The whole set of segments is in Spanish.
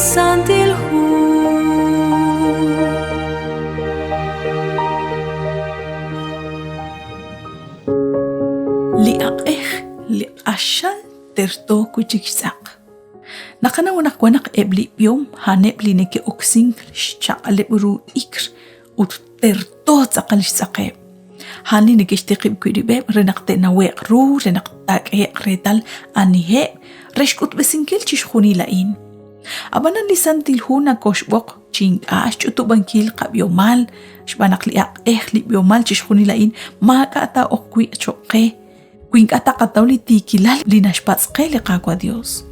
lisantilhu liaqeh liqashal terto kuchiksak nakanawanak wanak ebli piom hanep lineke oksing shaqaleb ru ikr ut terto tsaqalishsaqeb hani negishtiqib kuidibeb renaqte naweq ru renaqtak retal anihe reshkut besinkil chishkhuni lain abanan lisantilhu na koshbok chingash chutubankil qabyomal shbanak liaq libyomal chishkhuni lain ma kata okwi choqe Quing atakataw litikilal linashpatzke liqaqua Dios.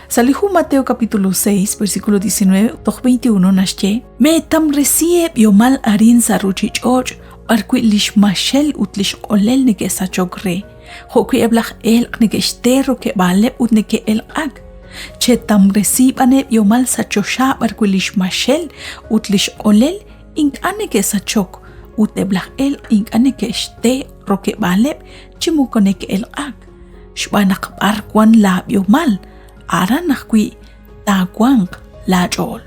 Salihu Mateo capítulo 6 versículo 19 toq 21 nashche me tam recieb yomal arin saruchich'och barkui lishmashel utlish qolel neke sachogre hokui eblach elq neke shtero ke baleb ut neke elqag che tam recib ane yomal sachosha barkui lishmashel utlish qolel ink aneke sachok ut eblach elq ink aneke shte roke baleb chimukonek elqag shbanak barkwan lab yomal aranakwi takwang lachol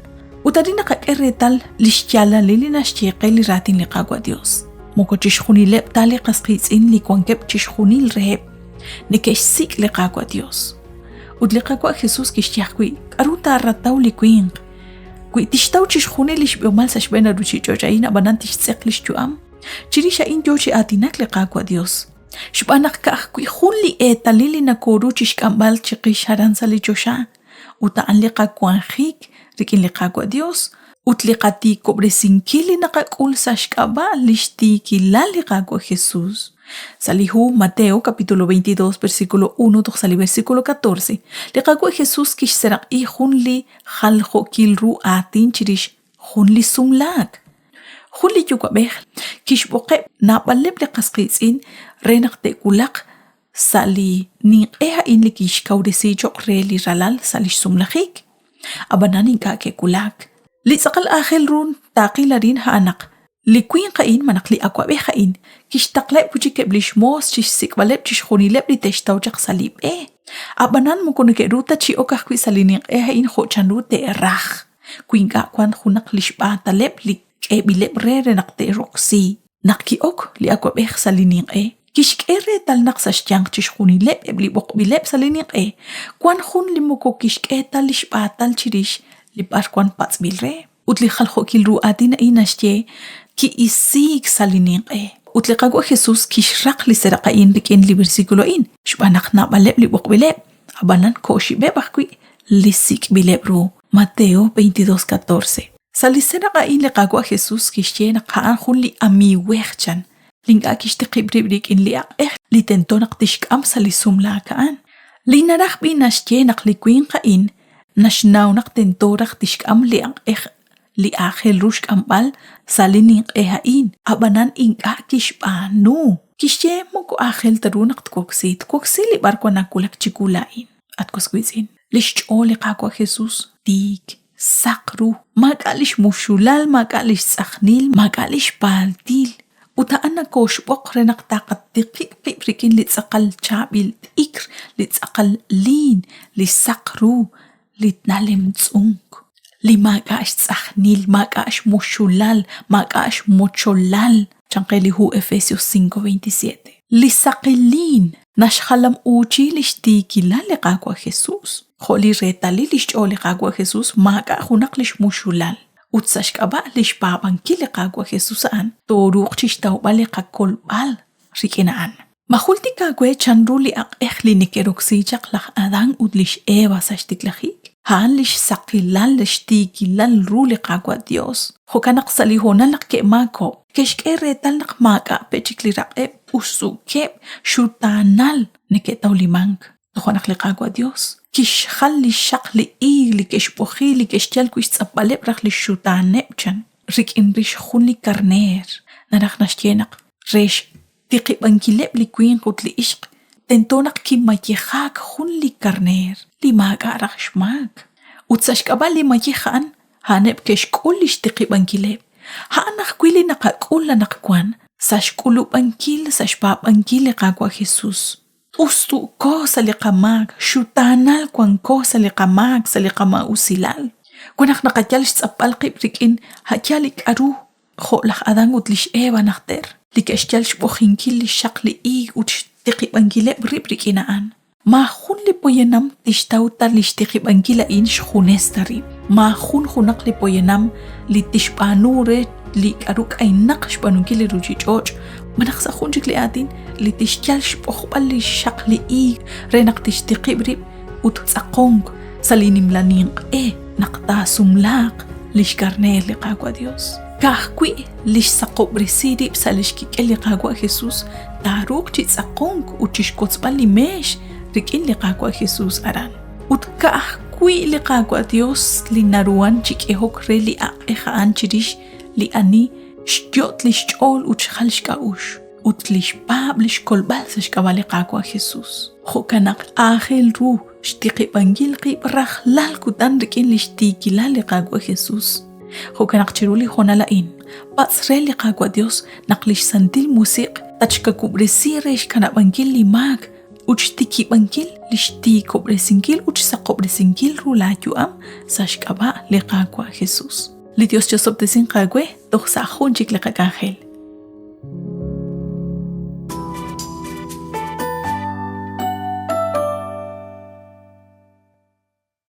utadina qaretal lishyala lilinashcheqe liratin liqaqwa Dios moko chishkhuni leb tali qasqitsin likwankeb chishkhuni reheb nekeshsik liqaqwa Dios utliqaqwa Jesus kishyaqwi qaruta rataw likwing kwi tishtaw chishkhuni lishbyomal sashbena ruchichochaina banan tishseq lishchuam chirisha injochi atinak liqaqwa Dios shbanak kaqwi khulli etalili nakoru chishkambal chiqish haransa lichosha utaan liqaqwan khik rikin liqaqwa Dios utliqati kobresinkili naqaqul sashkaba lishtiki la liqaqwa Jesús salihu Mateo capítulo 22 versículo 1 toqsali versículo 14 liqaqwa Jesús kishseraq i khunli khalkho kilru atin chirish khunli sumlak khulli yukwabeh kishboqe nabaleb liqasqitsin renaqte kulaq sali ninqeha in likishkawdesi joqre li ralal salish sumlakhik abananin ka ke kulak lisaqal akhil run taqilarin haanaq likwin qain manaqli akwabe khain kishtaqleb puchike blishmos chishsikbaleb chishkhunileb li teshtawjaq salib abanan mukoneke ruta chi okah kwi salinin in khochan rute rah kwinga kwan khunaq lishba taleb li ebileb re naqte roksi naqki ok li akwabe salinin kishkere tal naqsash chang chishkhuni leb ebli bok bileb salinin kwan khun limoko kishke tal lishba tal chirish li barkwan patsbil re utli khalkho kilru adina inashje ki isik salinin utli qagwa Jesus kishraq li seraqain bikin li versículo in shbanak na baleb li bok bileb abanan koshi bebakwi lisik bileb ru Mateo 22:14 saliseraqa in li qagwa Jesus kishje naqan khun li ami wehchan linga kishti qibribrik in li li tentonak tishkam salisum la kaan li naraq binashje naqli quin qain nashnaw naqtentoraq tishkam li akhel rushk ambal salinin in abanan inga kishbanu kishje moko akhel tarunak tkoksit li barkwana kulak chikulain atkoskwizin lishcholi qaqwa Jesus dik saqru magalish mushulal magalish sakhnil magalish paltil utaana kosh boqrenak taqat tiqibrikin li tsaqal chabil ikr li tsaqal lin li saqru li tnalim tsunk li magash sakhnil magash mushulal magash mocholal chanqeli hu Efesios 5:27 li saqilin nashkhalam uchi lishtiki la liqaqwa Jesus kholi retali lishcholi qaqwa Jesus maga khunaqlish mushulal utsashkaba lishbaban kiliqaqwa Jesus an toruq chishtawbali qakol bal rikinaan mahulti kaqwe chanruli aqli nikeroksi chaqlaq adan udlish eva sashtiklaqik han lish saqilal lishtiki lal ruli qaqwa Dios hokanaq salihona laqke mako keshkere talnaq maga pechikli raqe usuke shutanal niketawlimank hokanaq liqaqwa Dios kish khalli shaqli li keshpoxi li keshtial kuis tsabaleb rakhli shutanebchan rik in rish khunli karner naraq nashtienaq resh tiqibankileb li quin qutli ishq tentonak kimayehak khunli karner li maga rakhshmak utsashkaba li mayehan haneb keshkulish tiqibankileb haanaq kwili naqaqula naqkwan sashkulu bankil sashpabankil qaqwa Jesus ustu ko saliqamak shutanal kwan ko saliqamak saliqama usilal Kunak nakayalix tzapalqib rikin hayalik aru Jolaj Adán utlish Eva nakter. Likashtial shpojinkil li shakli uch tiqibangile rikinaan. Mahun li poyenam tishtauta lishtiqibangila in shjunestari. Mahun junak li poyenam li tishpanure li aruk ainak shpanunkili ruchichoch. Manaksa junjik li atin li tishtial shpojbal li shakli renak tishtiqibrib ut tzakong salinim laning nakta sumlaq lishkarner li qagwa Dios. Kahkwi lish saqobrisiri psalishkik li qagwa Jesus taruk chitzakong uchishkotzbal li mesh rikin li qagwa Jesus aran. Ut kahkwi li qagwa Dios li naruan chikehok re li aqehaan chirish li ani shkyot li shchol uchxal shkaush. Ut lish bab lish kolbal sashkabal li qagwa Jesus. Jokanak ángel ru shtiqibangil qib rajlal kutan rikin lishtikila li qagwa Jesus. Jokanak chiruli jonalain. Batsre li qagwa Dios naqlish santil musiq tachka kubresire shkanabangil li mag. Uchtiki bangil lishti kubresingil uchsa kubresingil ru la yuam sashkaba li qagwa Jesus. Li Dios chosobtesin qagwe doxsa junchik li qagangel.